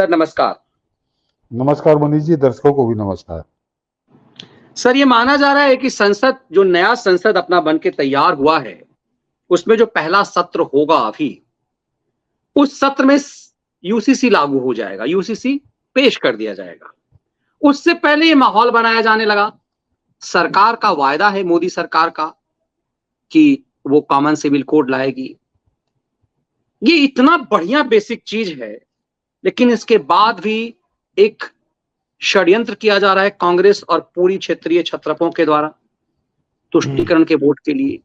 Sir नमस्कार। नमस्कार मनीष जी, दर्शकों को भी नमस्कार। सर ये माना जा रहा है कि संसद जो नया संसद अपना बन के तैयार हुआ है, उसमें जो पहला सत्र होगा अभी, उस सत्र में यूसीसी लागू हो जाएगा, यूसीसी पेश कर दिया जाएगा। उससे पहले ये माहौल बनाया जाने लगा। सरकार का वायदा है मोदी सरकार का कि वो कॉमन सिविल कोड लाएगी। ये इतना बढ़िया बेसिक चीज है, लेकिन इसके बाद भी एक षड्यंत्र किया जा रहा है कांग्रेस और पूरी क्षेत्रीय छत्रपों के द्वारा तुष्टीकरण के वोट के लिए।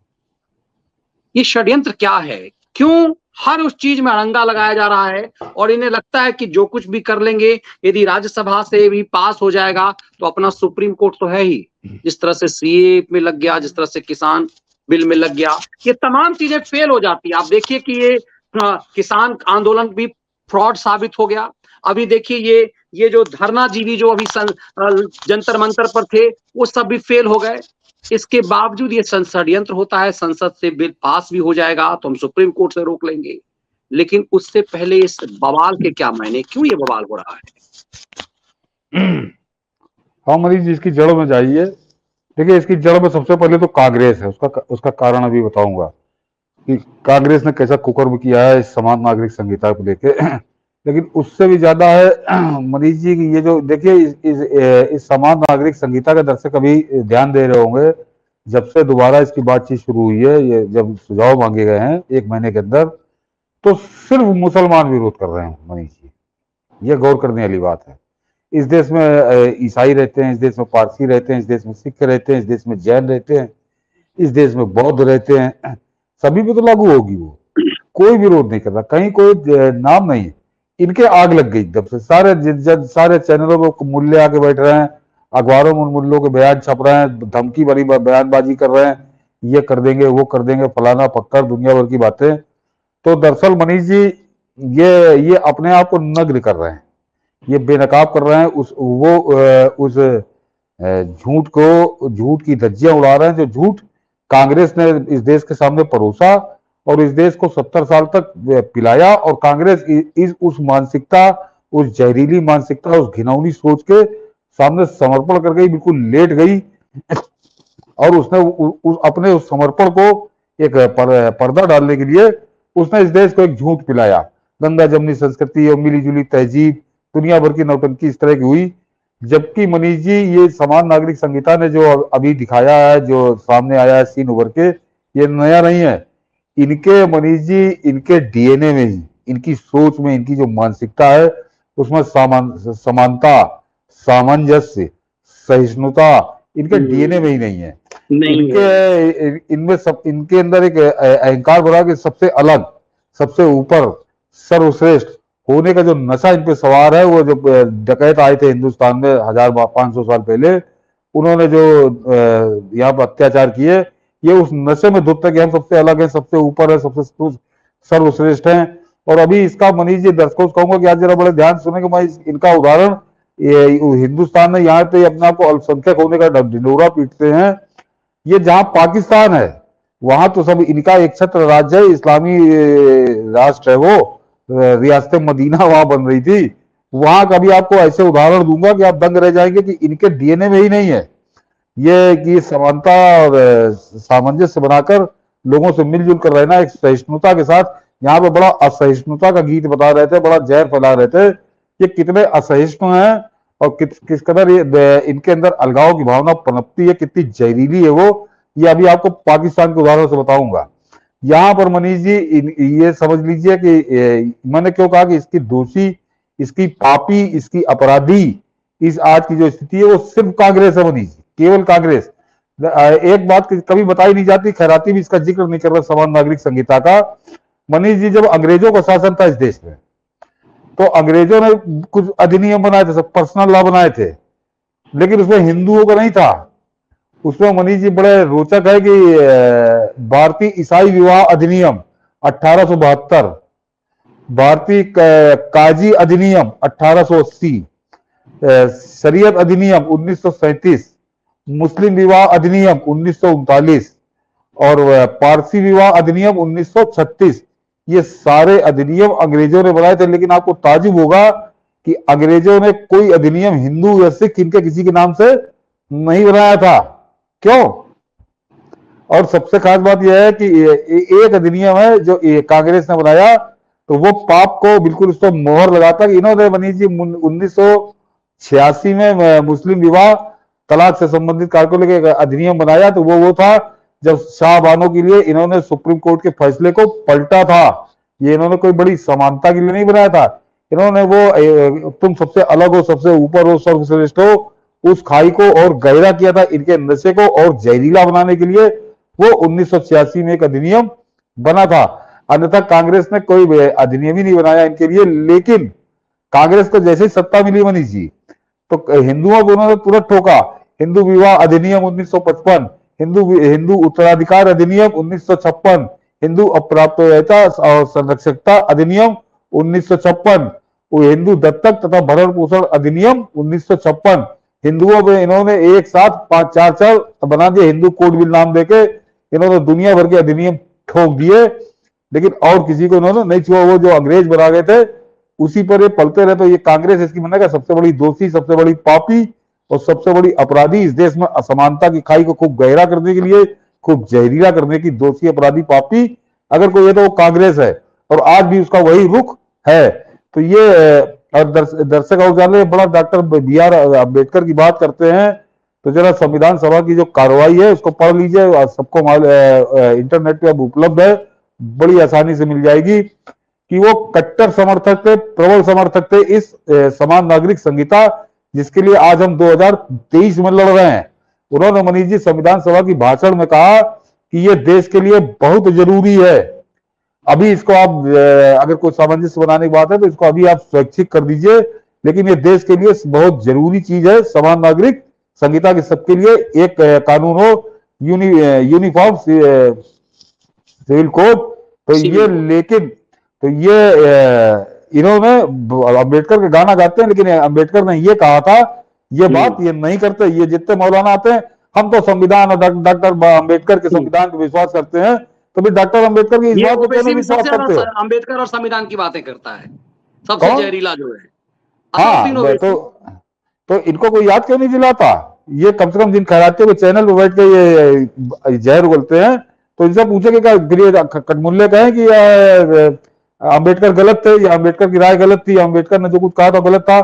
ये षड्यंत्र क्या है? क्यों हर उस चीज में अड़ंगा लगाया जा रहा है और इन्हें लगता है कि जो कुछ भी कर लेंगे, यदि राज्यसभा से भी पास हो जाएगा तो अपना सुप्रीम कोर्ट तो है ही। जिस तरह से सीए में लग गया, जिस तरह से किसान बिल में लग गया, ये तमाम चीजें फेल हो जाती है। आप देखिए कि ये किसान आंदोलन भी फ्रॉड साबित हो गया। अभी देखिए ये जो धरनाजीवी जो अभी जंतर मंतर पर थे, वो सब भी फेल हो गए। इसके बावजूद ये षड्यंत्र होता है, संसद से बिल पास भी हो जाएगा तो हम सुप्रीम कोर्ट से रोक लेंगे। लेकिन उससे पहले इस बवाल के क्या मायने, क्यों ये बवाल हो रहा है? हाँ मनीष जी, इसकी जड़ में जाइए। देखिए, इसकी जड़ में सबसे पहले तो कांग्रेस है। उसका कारण अभी बताऊंगा कि कांग्रेस ने कैसा कुकर्म किया है इस समान नागरिक संहिता को लेके। लेकिन उससे भी ज्यादा है मनीष जी की ये जो देखिए इस समान नागरिक संहिता का दर्शक कभी ध्यान दे रहे होंगे, जब से दोबारा इसकी बातचीत शुरू हुई है, ये जब सुझाव मांगे गए हैं 1 महीने के अंदर, तो सिर्फ मुसलमान विरोध कर रहे हैं मनीष जी। ये गौर करने वाली बात है। इस देश में ईसाई रहते हैं, इस देश में पारसी रहते हैं, इस देश में सिख रहते हैं, इस देश में जैन रहते हैं, इस देश में बौद्ध रहते हैं। सभी पे तो लागू होगी वो। कोई विरोध नहीं कर रहा, कहीं कोई नाम नहीं है। इनके आग लग गई जब से। सारे चैनलों पे मूल्य आके बैठ रहे हैं, अखबारों में मूल्यों के बयान छप रहे हैं, धमकी भरी बयानबाजी कर रहे हैं, ये कर देंगे, वो कर देंगे, फलाना पक्का, दुनिया भर की बातें। तो दरअसल मनीष जी ये अपने आप को नग्न कर रहे हैं, ये बेनकाब कर रहे हैं। उस झूठ की धज्जियां उड़ा रहे हैं, जो झूठ कांग्रेस ने इस देश के सामने परोसा और इस देश को 70 साल तक पिलाया। और कांग्रेस उस मानसिकता, उस जहरीली मानसिकता, उस घिनौनी सोच के सामने समर्पण कर गई, बिल्कुल लेट गई। और उसने अपने उस समर्पण को एक पर्दा डालने के लिए उसने इस देश को एक झूठ पिलाया। गंगा जमनी संस्कृति और मिली जुली तहजीब, दुनिया भर की नौटंकी इस तरह की हुई। जबकि मनीष जी ये समान नागरिक संहिता ने जो अभी दिखाया है, जो सामने आया है सीन उभर के, ये नया नहीं है। इनके मनीष जी, इनके डीएनए में ही, इनकी सोच में, इनकी जो मानसिकता है उसमें समानता, सामंजस्य, सहिष्णुता इनके डीएनए में ही नहीं है। इनके अंदर एक अहंकार भरा कि सबसे अलग, सबसे ऊपर, सर्वश्रेष्ठ होने का जो नशा इन पे सवार है। वो जो डकैत आए थे हिंदुस्तान में 1500 साल पहले, उन्होंने जो यहाँ पर अत्याचार किए, ये उस नशे में धुत कि हम सबसे अलग हैं, सबसे ऊपर है, सबसे सर्वश्रेष्ठ हैं। और अभी इसका मनीष जी दर्शकों से कहूंगा कि आज जरा बड़े ध्यान सुने कि मैं इनका उदाहरण, हिंदुस्तान में यहाँ पे अपने आप को अल्पसंख्यक होने का ढिंढोरा पीटते हैं। ये जहां पाकिस्तान है वहां तो सब इनका एक छत्र राज्य है, इस्लामी राष्ट्र है वो, रियासत मदीना वहां बन रही थी। वहां का भी आपको ऐसे उदाहरण दूंगा कि आप दंग रह जाएंगे कि इनके डीएनए में ही नहीं है ये कि समानता और सामंजस्य बनाकर लोगों से मिलजुल कर रहना एक सहिष्णुता के साथ। यहाँ पे बड़ा असहिष्णुता का गीत बता रहे थे, बड़ा जहर फैला रहे थे, ये कितने असहिष्णु हैं और किस कदर इनके अंदर अलगाव की भावना पनपती है, कितनी जहरीली है वो। ये अभी आपको पाकिस्तान के उदाहरण से बताऊंगा। यहाँ पर मनीष जी ये समझ लीजिए कि मैंने क्यों कहा कि इसकी दोषी, इसकी पापी, इसकी अपराधी इस आज की जो स्थिति है वो सिर्फ कांग्रेस है मनीष जी, केवल कांग्रेस। एक बात कभी बताई नहीं जाती, खैराती भी इसका जिक्र नहीं कर रहा समान नागरिक संहिता का। मनीष जी, जब अंग्रेजों का शासन था इस देश में तो अंग्रेजों ने कुछ अधिनियम बनाए थे, सब पर्सनल लॉ बनाए थे, लेकिन उसमें हिंदुओं का नहीं था। उसमें मनीष जी बड़े रोचक है कि भारतीय ईसाई विवाह अधिनियम 1872, भारतीय काजी अधिनियम 1880, शरीयत अधिनियम 1937, मुस्लिम विवाह अधिनियम 1939 और पारसी विवाह अधिनियम 1936। ये सारे अधिनियम अंग्रेजों ने बनाए थे। लेकिन आपको ताजुब होगा कि अंग्रेजों ने कोई अधिनियम हिंदू या सिख इनके किसी के नाम से नहीं बनाया था। क्यों? और सबसे खास बात यह है कि एक अधिनियम है जो कांग्रेस ने बनाया, तो वो पाप को बिल्कुल उस पर मोहर लगाता कि इन्होंने मनीष जी 1986 में मुस्लिम विवाह तलाक से संबंधित कार्य को लेकर अधिनियम बनाया, तो वो था जब शाहबानों के लिए इन्होंने सुप्रीम कोर्ट के फैसले को पलटा था। ये इन्होंने कोई बड़ी समानता के लिए नहीं बनाया था, इन्होंने वो तुम सबसे अलग हो, सबसे ऊपर हो, सर्वश्रेष्ठ हो, उस खाई को और गहरा किया था, इनके नशे को और जहरीला बनाने के लिए वो 1986 में एक अधिनियम बना था। अन्यथा कांग्रेस ने कोई अधिनियम ही नहीं बनाया इनके लिए। लेकिन कांग्रेस को जैसे ही सत्ता मिली मनीष जी, तो हिंदुओं को उन्होंने तुरंत ठोका। हिंदू विवाह अधिनियम 1955, हिंदू उत्तराधिकार अधिनियम 1956, हिंदू अप्राप्यता और संरक्षकता अधिनियम 1956, हिंदू दत्तक तथा भरण पोषण अधिनियम 1956, हिंदुओं पे इन्होंने एक साथ 5-4 बना दिए, हिंदू कोड बिल नाम देके इन्होंने दुनिया भर के अधिनियम ठोक दिए, लेकिन और किसी को इन्होंने नहीं छुआ। वो जो अंग्रेज बना गए थे उसी पर ये पलते रहे। तो ये कांग्रेस इसकी मानने का सबसे बड़ी दोषी, सबसे बड़ी पापी और सबसे बड़ी अपराधी, इस देश में असमानता की खाई को खूब गहरा करने के लिए, खूब जहरीला करने की दोषी, अपराधी, पापी अगर कोई है तो वो कांग्रेस है, और आज भी उसका वही रुख है। तो ये और दर्शक और जान रहे बड़ा डॉक्टर BR अम्बेडकर की बात करते हैं, तो जरा संविधान सभा की जो कार्रवाई है उसको पढ़ लीजिए, सबको इंटरनेट पे अब उपलब्ध है, बड़ी आसानी से मिल जाएगी कि वो कट्टर समर्थक थे, प्रबल समर्थक थे इस समान नागरिक संहिता, जिसके लिए आज हम 2023 में लड़ रहे हैं। उन्होंने मनीष जी संविधान सभा की भाषण में कहा कि ये देश के लिए बहुत जरूरी है। अभी इसको आप अगर कोई सामंजस्य बनाने की बात है तो इसको अभी आप स्वैच्छिक कर दीजिए, लेकिन ये देश के लिए बहुत जरूरी चीज है, समान नागरिक संहिता के सबके लिए एक कानून हो, यूनिफॉर्म सिविल कोड। तो ये लेकिन तो ये इन्होंने अम्बेडकर के गाना गाते हैं, लेकिन अम्बेडकर ने ये कहा था ये बात ये नहीं करते। ये जितने मौलाना आते हैं हम तो संविधान और डॉक्टर अम्बेडकर के संविधान को विश्वास करते हैं, तो भी डॉक्टर अम्बेडकर की इस बात को क्यों विश्वास करते हो? अम्बेडकर और संविधान की बातें करता है, सबसे जहरीला जो है। हाँ, तो इनको कोई याद क्यों नहीं दिलाता? ये कम से कम जिन खैरातियों के चैनल पर बैठ के ये जहर उगलते हैं, तो इनसे पूछे कि क्या कटमुल्ले कहें कि अम्बेडकर गलत थे या अम्बेडकर की राय गलत थी, अम्बेडकर ने जो कुछ कहा था गलत था।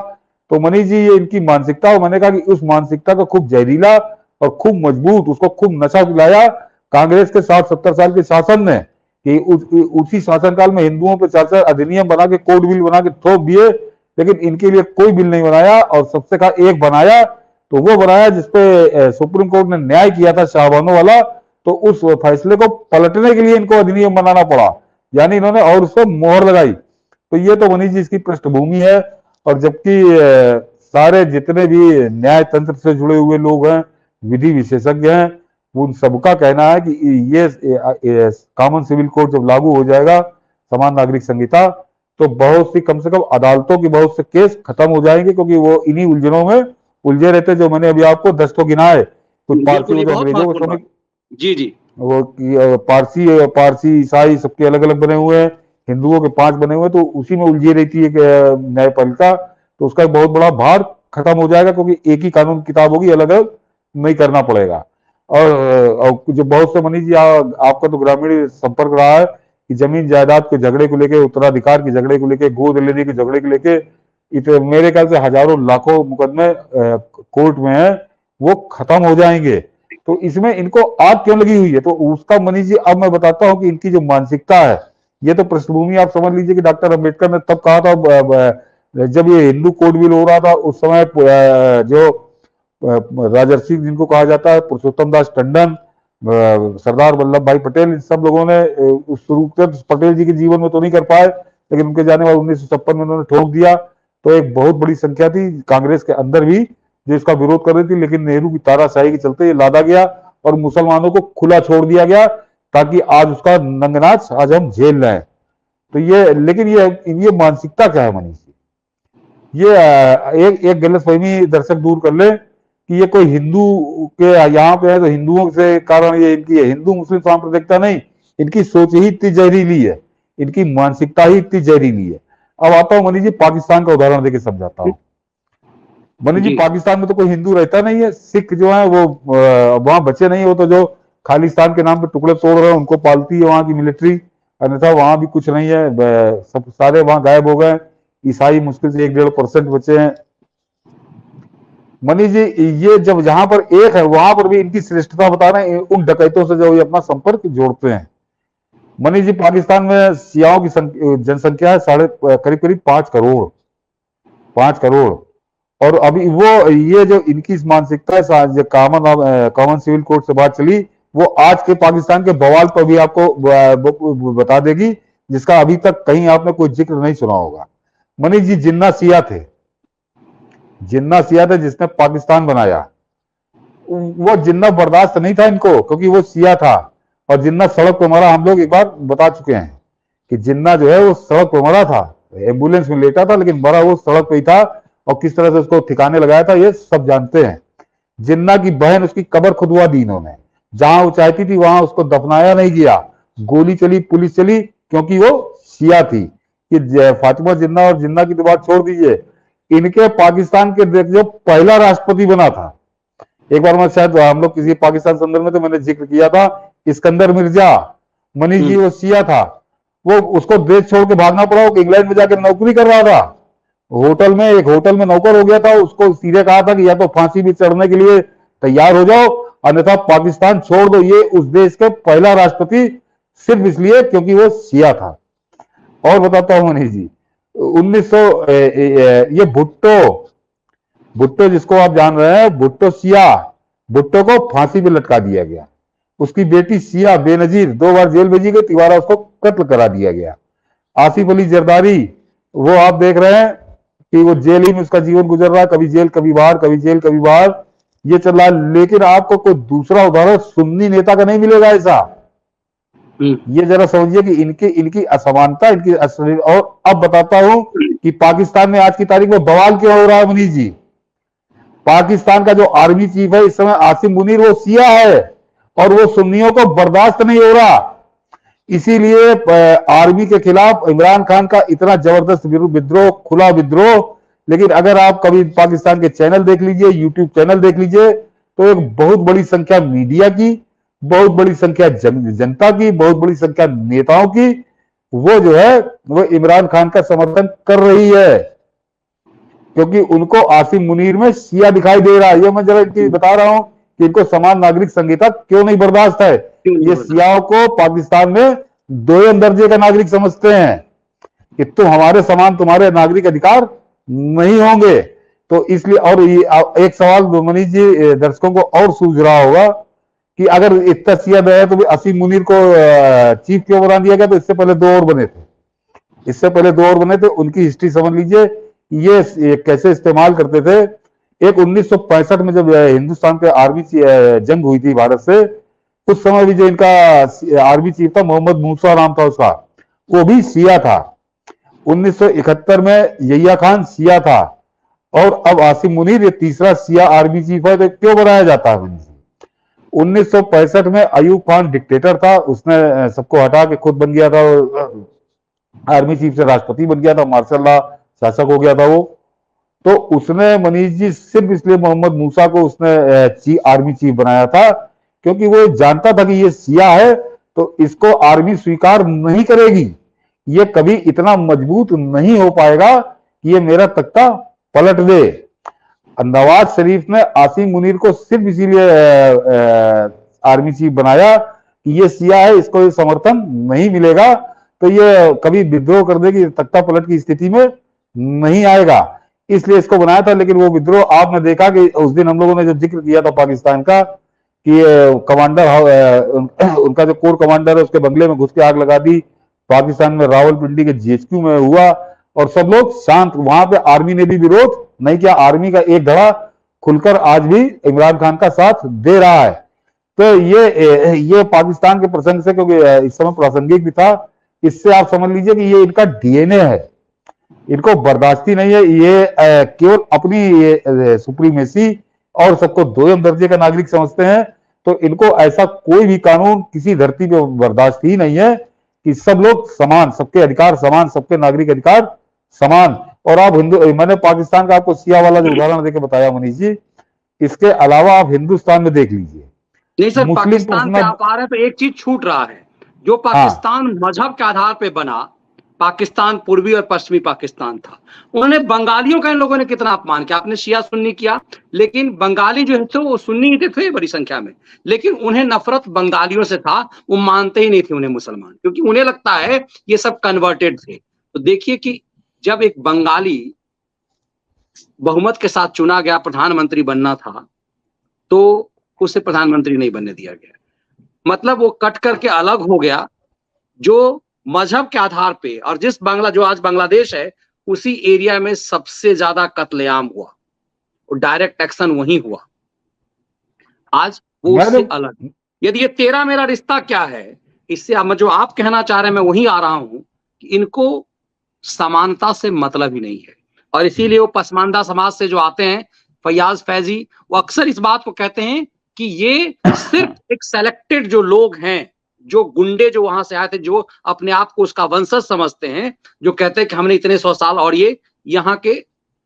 तो मनीष जी ये इनकी मानसिकता, मैंने कहा कि उस मानसिकता को खूब जहरीला और खूब मजबूत, उसको खूब नशा दिलाया कांग्रेस के 60-70 साल के शासन ने, कि उसी शासनकाल में हिंदुओं पर 4 अधिनियम बना के, कोड बिल बना के थोप दिए, लेकिन इनके लिए कोई बिल नहीं बनाया। और सबसे कहा एक बनाया, तो वो बनाया जिसपे सुप्रीम कोर्ट ने न्याय किया था शाहबानों वाला, तो उस फैसले को पलटने के लिए इनको अधिनियम बनाना पड़ा, यानी इन्होंने और उस पर मोहर लगाई। तो ये तो मनीष जी इसकी पृष्ठभूमि है। और जबकि सारे जितने भी न्याय तंत्र से जुड़े हुए लोग हैं, विधि विशेषज्ञ हैं, उन सबका कहना है कि ये कॉमन सिविल कोड जब लागू हो जाएगा, समान नागरिक संहिता, तो बहुत सी, कम से कम अदालतों की बहुत से केस खत्म हो जाएंगे, क्योंकि वो इन्हीं उलझनों में उलझे रहते जो मैंने अभी आपको 10 तो गिनाए। कुछ पारसी अंग्रेजों को समझ, जी वो पारसी ईसाई सबके अलग अलग बने हुए हैं, हिंदुओं के 5 बने हुए हैं, तो उसी में उलझी रहती है न्यायपालिका। तो उसका एक बहुत बड़ा भार खत्म हो जाएगा, क्योंकि एक ही कानून किताब होगी, अलग अलग नहीं करना पड़ेगा। और जो बहुत से मनीष जी आपका तो ग्रामीण संपर्क रहा है कि जमीन जायदाद के झगड़े को लेके, उत्तराधिकार के झगड़े को लेके, गोद लेने के झगड़े को लेके मेरे ख्याल से हजारों लाखों मुकदमे कोर्ट में है, वो खत्म हो जाएंगे। तो इसमें इनको आग क्यों लगी हुई है? तो उसका मनीष जी अब मैं बताता हूं कि इनकी जो मानसिकता है, ये तो पृष्ठभूमि आप समझ लीजिए कि डॉक्टर अम्बेडकर ने तब कहा था, जब ये हिंदू कोड बिल हो रहा था, उस समय जो राजर्षि जिनको कहा जाता है, पुरुषोत्तम दास टंडन, सरदार वल्लभ भाई पटेल, इन सब लोगों ने उस शुरुआत पटेल जी के जीवन में तो नहीं कर पाए, लेकिन उनके जाने वाले 1956 में उन्होंने ठोक दिया। तो एक बहुत बड़ी संख्या थी कांग्रेस के अंदर भी जो इसका विरोध कर रही थी, लेकिन नेहरू की तानाशाही के चलते ये लादा गया और मुसलमानों को खुला छोड़ दिया गया, ताकि आज उसका नंगनाच आज हम झेल रहे हैं। तो ये, लेकिन ये मानसिकता क्या है मनीष जी? ये एक गलतफहमी दर्शक दूर कर ले कि ये कोई हिंदू के यहाँ पे है तो हिंदुओं से कारण ये इनकी है, हिंदू मुस्लिम सांप्रदायिकता नहीं, इनकी सोच ही इतनी जहरीली है, इनकी मानसिकता ही इतनी जहरीली है। अब आता हूँ मनीष जी, पाकिस्तान का उदाहरण देके समझाता हूँ। मनीष जी, जी पाकिस्तान में तो कोई हिंदू रहता नहीं है, सिख जो है वो वहां बचे नहीं हो, तो जो खालिस्तान के नाम पे टुकड़े तोड़ रहे हैं उनको पालती है वहां की मिलिट्री, अन्यथा वहां भी कुछ नहीं है, सब सारे वहां गायब हो गए। ईसाई मुश्किल से 1-1.5% बचे हैं। मनीष जी, ये जब जहां पर एक है वहां पर भी इनकी श्रेष्ठता बता रहे हैं उन डकैतों से जो ये अपना संपर्क जोड़ते हैं। मनीष जी, पाकिस्तान में सियाओं की जनसंख्या है करीब करीब 5 करोड़, 5 करोड़। और अभी वो ये जो इनकी मानसिकता है, कॉमन सिविल कोड से बात चली, वो आज के पाकिस्तान के बवाल पर भी आपको बता देगी, जिसका अभी तक कहीं आपने कोई जिक्र नहीं सुना होगा। मनीष जी, जिन्ना सिया थे, जिन्ना सिया थे जिसने पाकिस्तान बनाया, वो जिन्ना बर्दाश्त नहीं था इनको, क्योंकि वो सिया था। और जिन्ना सड़क पर मरा, हम लोग एक बार बता चुके हैं कि जिन्ना जो है वो सड़क पर मरा था, एम्बुलेंस में लेटा था, लेकिन मरा वो सड़क पे ही था। और किस तरह से उसको ठिकाने लगाया था ये सब जानते हैं। जिन्ना की बहन, उसकी कब्र खुदवा दी इन्होंने, जहां वो चाहती थी वहां उसको दफनाया नहीं गया, गोली चली, पुलिस चली, क्योंकि वो शिया थी। कि फातिमा जिन्ना और जिन्ना की तो बात छोड़ दीजिए, इनके पाकिस्तान के जो पहला राष्ट्रपति बना था, एक बार मैं शायद हम लोग किसी पाकिस्तान संदर्भ में तो मैंने जिक्र किया था, इस्कंदर मिर्जा। मनीष जी, वो शिया था, वो उसको देश छोड़ के भागना पड़ा, वो इंग्लैंड में जाकर नौकरी कर रहा था, एक होटल में नौकर हो गया था। उसको सीधे कहा था कि या तो फांसी भी चढ़ने के लिए तैयार हो जाओ, अन्यथा पाकिस्तान छोड़ दो। ये उस देश के पहला राष्ट्रपति सिर्फ इसलिए क्योंकि वो शिया था। और बताता हूं मनीष जी, 1900 ये भुट्टो, भुट्टो जिसको आप जान रहे हैं, भुट्टो शिया, भुट्टो को फांसी पे लटका दिया गया। उसकी बेटी शिया बेनजीर 2 बार जेल भेजी गई, तिवारा उसको कत्ल करा दिया गया। आसिफ अली जरदारी, वो आप देख रहे हैं कि वो जेल ही में उसका जीवन गुजर रहा है, कभी जेल कभी बाहर, कभी जेल कभी बाहर, ये चल रहा है। लेकिन आपको कोई दूसरा उदाहरण सुन्नी नेता का नहीं मिलेगा ऐसा। ये जरा समझिए कि इनकी इनकी असमानता, इनकी असली। और अब बताता हूं कि पाकिस्तान में आज की तारीख में बवाल क्यों हो रहा है मनीष जी। पाकिस्तान का जो आर्मी चीफ है इस समय, आसिम मुनीर, वो शिया है और वो सुन्नियों को बर्दाश्त नहीं हो रहा। इसीलिए आर्मी के खिलाफ इमरान खान का इतना जबरदस्त विद्रोह, खुला विद्रोह। लेकिन अगर आप कभी पाकिस्तान के चैनल देख लीजिए, यूट्यूब चैनल देख लीजिए, तो एक बहुत बड़ी संख्या मीडिया की, बहुत बड़ी संख्या जनता की, बहुत बड़ी संख्या नेताओं की, वो जो है वो इमरान खान का समर्थन कर रही है, क्योंकि उनको आसिम मुनीर में शिया दिखाई दे रहा है। ये मैं जरा इनकी बता रहा हूं कि इनको समान नागरिक संहिता क्यों नहीं बर्दाश्त है। ये शियाओं को पाकिस्तान में 2 दर्जे का नागरिक समझते हैं कि तुम हमारे समान, तुम्हारे नागरिक अधिकार नहीं होंगे। तो इसलिए, और ये एक सवाल मनीष जी दर्शकों को और सूझ रहा होगा कि अगर इतना शिया है तो आसिम मुनीर को चीफ क्यों बना दिया गया। तो इससे पहले 2 और बने थे, इससे पहले 2 और बने थे, उनकी हिस्ट्री समझ लीजिए, ये कैसे इस्तेमाल करते थे। एक 1965 में जब हिंदुस्तान के आर्मी जंग हुई थी भारत से, उस समय भी जो इनका आर्मी चीफ था, मोहम्मद मूसा नाम था उसका, वो भी शिया था। 1971 में यहिया खान शिया था, और अब आसिम मुनीर ये तीसरा शिया आर्मी चीफ है। तो क्यों बनाया जाता है? 1965 में अयूब खान डिक्टेटर था, उसने सबको हटा के खुद बन गया था, आर्मी चीफ से राष्ट्रपति बन गया था, मार्शल लॉ शासक हो गया था वो। तो उसने मनीष जी सिर्फ इसलिए मोहम्मद मूसा को उसने आर्मी चीफ बनाया था क्योंकि वो जानता था कि ये शिया है तो इसको आर्मी स्वीकार नहीं करेगी, ये कभी इतना मजबूत नहीं हो पाएगा कि ये मेरा तख्ता पलट दे। नवाज शरीफ ने आसिम मुनीर को सिर्फ इसीलिए आर्मी चीफ बनाया कि ये शिया है, इसको समर्थन नहीं मिलेगा तो ये कभी विद्रोह कर देगी, तख्ता पलट की स्थिति में नहीं आएगा, इसलिए इसको बनाया था। लेकिन वो विद्रोह आपने देखा कि उस दिन हम लोगों ने जो जिक्र किया था पाकिस्तान का कि कमांडर, उनका जो कोर कमांडर है उसके बंगले में घुस के आग लगा दी, पाकिस्तान में रावलपिंडी के जीएचक्यू में हुआ और सब लोग शांत। वहां पे आर्मी ने भी विरोध नहीं किया, आर्मी का एक धड़ा खुलकर आज भी इमरान खान का साथ दे रहा है। तो ये पाकिस्तान के प्रसंग से, क्योंकि इस समय प्रासंगिक भी था, इससे आप समझ लीजिए कि ये इनका डीएनए है, इनको बर्दाश्ती नहीं है, ये केवल अपनी सुप्रीमेसी और सबको 2 दर्जे का नागरिक समझते हैं। तो इनको ऐसा कोई भी कानून किसी धरती पे बर्दाश्त ही नहीं है कि सब लोग समान, सबके अधिकार समान, सबके नागरिक अधिकार समान। और आप हिंदू, मैंने पाकिस्तान का आपको शिया वाला जो उदाहरण देके बताया मनीष जी, इसके अलावा आप हिंदुस्तान में देख लीजिए, नहीं सर, मुस्लिम पाकिस्तान पे पर्सनल। आप आ रहे हैं तो एक चीज छूट रहा है। जो हाँ पाकिस्तान मजहब के आधार पे बना, पाकिस्तान पूर्वी और पश्चिमी पाकिस्तान था। उन्होंने बंगालियों का इन लोगों ने कितना अपमान किया। आपने शिया सुन्नी किया, लेकिन बंगाली जो है तो वो सुन्नी ही थे बड़ी संख्या में, लेकिन उन्हें नफरत बंगालियों से था। वो मानते ही नहीं थे उन्हें मुसलमान, क्योंकि उन्हें लगता है ये सब कन्वर्टेड थे। तो देखिए कि जब एक बंगाली बहुमत के साथ चुना गया, प्रधानमंत्री बनना था, तो उसे प्रधानमंत्री नहीं बनने दिया गया। मतलब वो कट करके अलग हो गया, जो मजहब के आधार पे। और जो आज बांग्लादेश है, उसी एरिया में सबसे ज्यादा कत्लेआम हुआ और डायरेक्ट एक्शन वहीं हुआ। आज वो मैंने उससे अलग। यदि ये तेरा मेरा रिश्ता क्या है, इससे जो आप कहना चाह रहे हैं मैं वहीं आ रहा हूं कि इनको समानता से मतलब ही नहीं है। और इसीलिए वो पसमानदा समाज से जो आते हैं, फैयाज फैजी, वो अक्सर इस बात को कहते हैं कि ये सिर्फ एक सेलेक्टेड जो लोग हैं, जो गुंडे जो वहां से आए थे, जो अपने आप को उसका वंशज समझते हैं, जो कहते हैं कि हमने इतने 100 साल, और ये यहाँ के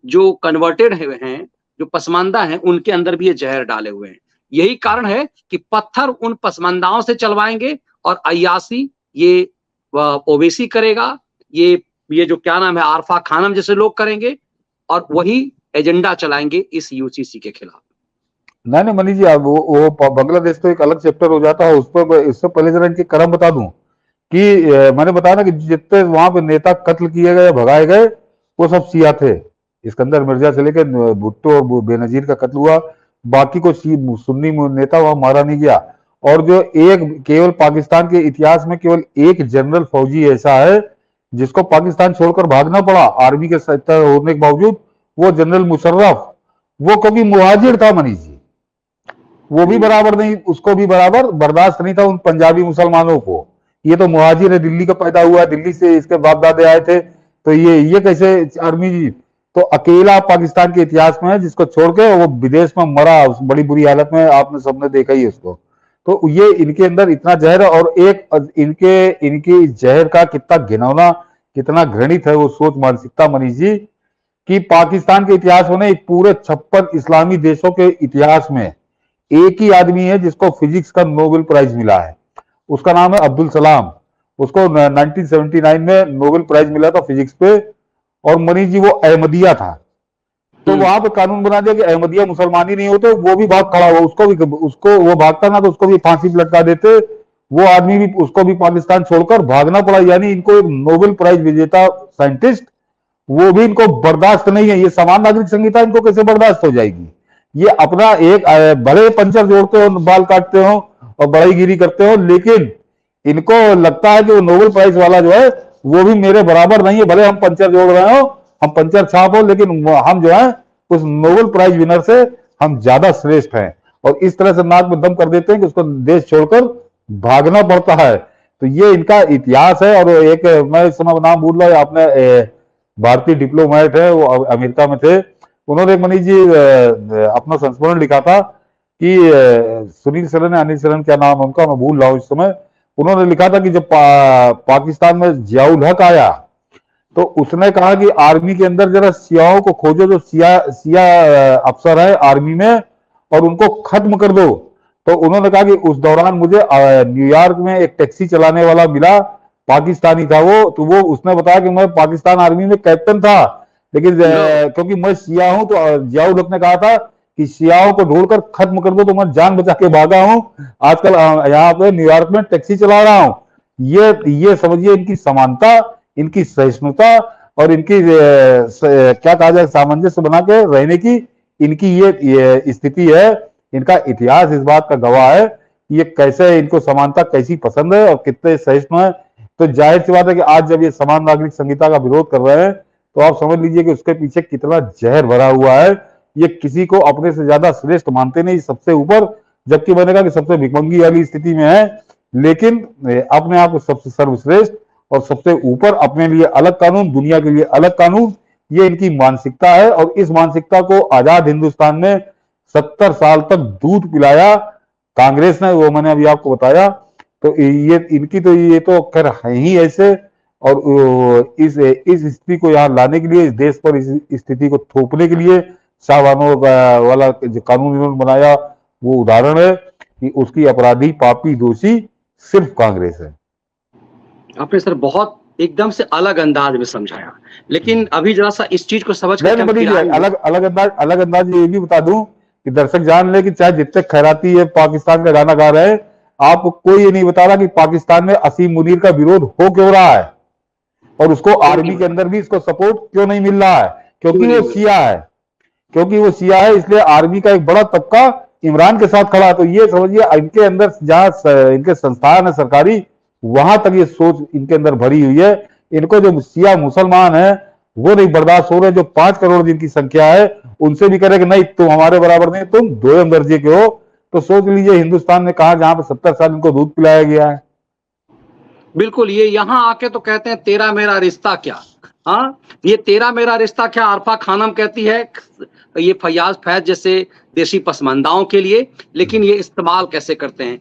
जो कन्वर्टेड हैं, जो पसमानदा हैं, उनके अंदर भी ये जहर डाले हुए हैं। यही कारण है कि पत्थर उन पसमानदाओं से चलवाएंगे और अय्यासी ये ओवैसी करेगा, ये जो क्या नाम है, आरफा खानम जैसे लोग करेंगे, और वही एजेंडा चलाएंगे इस यूसीसी के खिलाफ। नहीं मनीष जी, वो बांग्लादेश तो एक अलग चैप्टर हो जाता है उस पर। इससे पहले जरा इनके कर्म बता दूं कि मैंने बताया ना कि जितने वहां पे नेता कत्ल किए गए, भगाए गए, वो सब शिया थे। इस्कंदर मिर्जा से लेकर भुट्टो और बेनजीर का कत्ल हुआ, बाकी को सुन्नी नेता वहां मारा नहीं गया। और जो एक केवल पाकिस्तान के इतिहास में केवल एक जनरल फौजी ऐसा है जिसको पाकिस्तान छोड़कर भागना पड़ा आर्मी के सत्ता होने के बावजूद, वो जनरल मुशर्रफ। वो कभी मुहाजिर था मनीष जी, वो भी बराबर नहीं, उसको भी बराबर बर्दाश्त नहीं था उन पंजाबी मुसलमानों को। ये तो मुहाजिर है, दिल्ली का पैदा हुआ, दिल्ली से इसके बाप दादे आए थे, तो ये कैसे आर्मी जी। तो अकेला पाकिस्तान के इतिहास में है जिसको छोड़ के वो विदेश में मरा उस बड़ी बुरी हालत में, आपने सबने देखा ही उसको। तो ये इनके अंदर इतना जहर है, और एक इनकी जहर का कितना घिनौना, कितना घृणित है वो सोच मानसिकता मनीष जी, कि पाकिस्तान के इतिहास में पूरे 56 इस्लामी देशों के इतिहास में एक ही आदमी है जिसको फिजिक्स का नोबेल प्राइज मिला है। उसका नाम है अब्दुल सलाम। उसको 1979 में नोबेल प्राइज मिला था फिजिक्स पे। और मनीष जी वो अहमदिया था। तो वहां पे कानून बना दिया कि अहमदिया मुसलमान ही नहीं होते, वो भी भाग खड़ा हुआ, उसको वो भागता ना तो उसको भी फांसी पे लटका देते। वो आदमी भी, उसको भी पाकिस्तान छोड़कर भागना पड़ा। यानी इनको एक नोबेल प्राइज विजेता साइंटिस्ट, वो भी इनको बर्दाश्त नहीं है। ये समान नागरिक संहिता इनको कैसे बर्दाश्त हो जाएगी। ये अपना एक भले पंचर जोड़ते हो, बाल काटते हो और बड़ाईगिरी करते हो, लेकिन इनको लगता है कि वो नोबेल प्राइज वाला जो है वो भी मेरे बराबर नहीं है। भले हम पंचर जोड़ रहे हो, हम पंचर छाप हो, लेकिन हम जो है उस नोबेल प्राइज विनर से हम ज्यादा श्रेष्ठ हैं। और इस तरह से नाक में दम कर देते हैं कि उसको देश छोड़कर भागना पड़ता है। तो ये इनका इतिहास है। और एक, मैं इस समय नाम भूल रहा, आपने भारतीय डिप्लोमेट है, वो अमेरिका में थे, उन्होंने एक मनीष जी अपना संस्मरण लिखा था कि सुनील सरन या अनिल सरन, क्या नाम है उनका, मैं भूल रहा हूँ इस समय। उन्होंने लिखा था कि जब पाकिस्तान में जियाउल हक आया तो उसने कहा कि आर्मी के अंदर जरा सियाओं को खोजो, जो सिया अफसर है आर्मी में, और उनको खत्म कर दो। तो उन्होंने कहा कि उस दौरान मुझे न्यूयॉर्क में एक टैक्सी चलाने वाला मिला, पाकिस्तानी था वो। तो वो उसने बताया कि मैं पाकिस्तान आर्मी में कैप्टन था, लेकिन क्योंकि मैं शिया हूं, तो जियाउल हक ने कहा था कि शियाओं को ढूंढकर खत्म कर दो, तो मैं जान बचा के भागा हूं। आजकल यहाँ पे न्यूयॉर्क में टैक्सी चला रहा हूं। ये समझिए इनकी समानता, इनकी सहिष्णुता, और इनकी क्या कहा जाए, सामंजस्य बना के रहने की इनकी ये स्थिति है। इनका इतिहास इस बात का गवाह है ये कैसे, इनको समानता कैसी पसंद है और कितने सहिष्णु है। तो जाहिर सी बात है कि आज जब ये समान नागरिक संहिता का विरोध कर रहे हैं, तो आप समझ लीजिए कि उसके पीछे कितना जहर भरा हुआ है। ये किसी को अपने से ज्यादा श्रेष्ठ मानते नहीं, सबसे ऊपर, जबकि मैंने कहा कि सबसे भिखमंगी वाली स्थिति में है, लेकिन अपने आप को सबसे सर्वश्रेष्ठ और सबसे ऊपर, अपने लिए अलग कानून, दुनिया के लिए अलग कानून, ये इनकी मानसिकता है। और इस मानसिकता को आजाद हिंदुस्तान में 70 साल तक दूध पिलाया कांग्रेस ने, वो मैंने अभी आपको बताया। तो ये इनकी तो ये तो खैर है ही ऐसे। और इस स्थिति को यहाँ लाने के लिए, इस देश पर इस स्थिति को थोपने के लिए शाहबानो वाला जो कानून इन्होंने बनाया वो उदाहरण है कि उसकी अपराधी, पापी, दोषी सिर्फ कांग्रेस है। आपने सर बहुत एकदम से अलग अंदाज में समझाया, लेकिन अभी जरा सा इस चीज को समझ कर अलग अंदाज ये भी बता दूं कि दर्शक जान ले कि चाहे जितने खैराती है पाकिस्तान का गाना गा रहे हैं, आपको कोई ये नहीं बता रहा कि पाकिस्तान में असीम मुनीर का विरोध हो क्यों रहा है और उसको आर्मी के अंदर भी इसको सपोर्ट क्यों नहीं मिल रहा है। क्योंकि वो शिया है, क्योंकि वो शिया है, इसलिए आर्मी का एक बड़ा तबका इमरान के साथ खड़ा है। तो ये समझिए इनके अंदर जहां इनके संस्थान है सरकारी, वहां तक ये सोच इनके अंदर भरी हुई है। इनको जो शिया मुसलमान है वो नहीं बर्दाश्त हो रहे, जो 5 करोड़ जिनकी संख्या है उनसे भी करे कि नहीं तुम हमारे बराबर नहीं, तुम 2 दर्जे के हो। तो सोच लीजिए हिंदुस्तान में कहा जहां पर 70 साल इनको दूध पिलाया गया है। बिल्कुल, ये यहाँ आके तो कहते हैं तेरा मेरा रिश्ता क्या। हाँ, ये तेरा मेरा रिश्ता क्या आरफा खानम कहती है ये फैयाज फैज जैसे देशी पसमानदाओं के लिए, लेकिन ये इस्तेमाल कैसे करते हैं।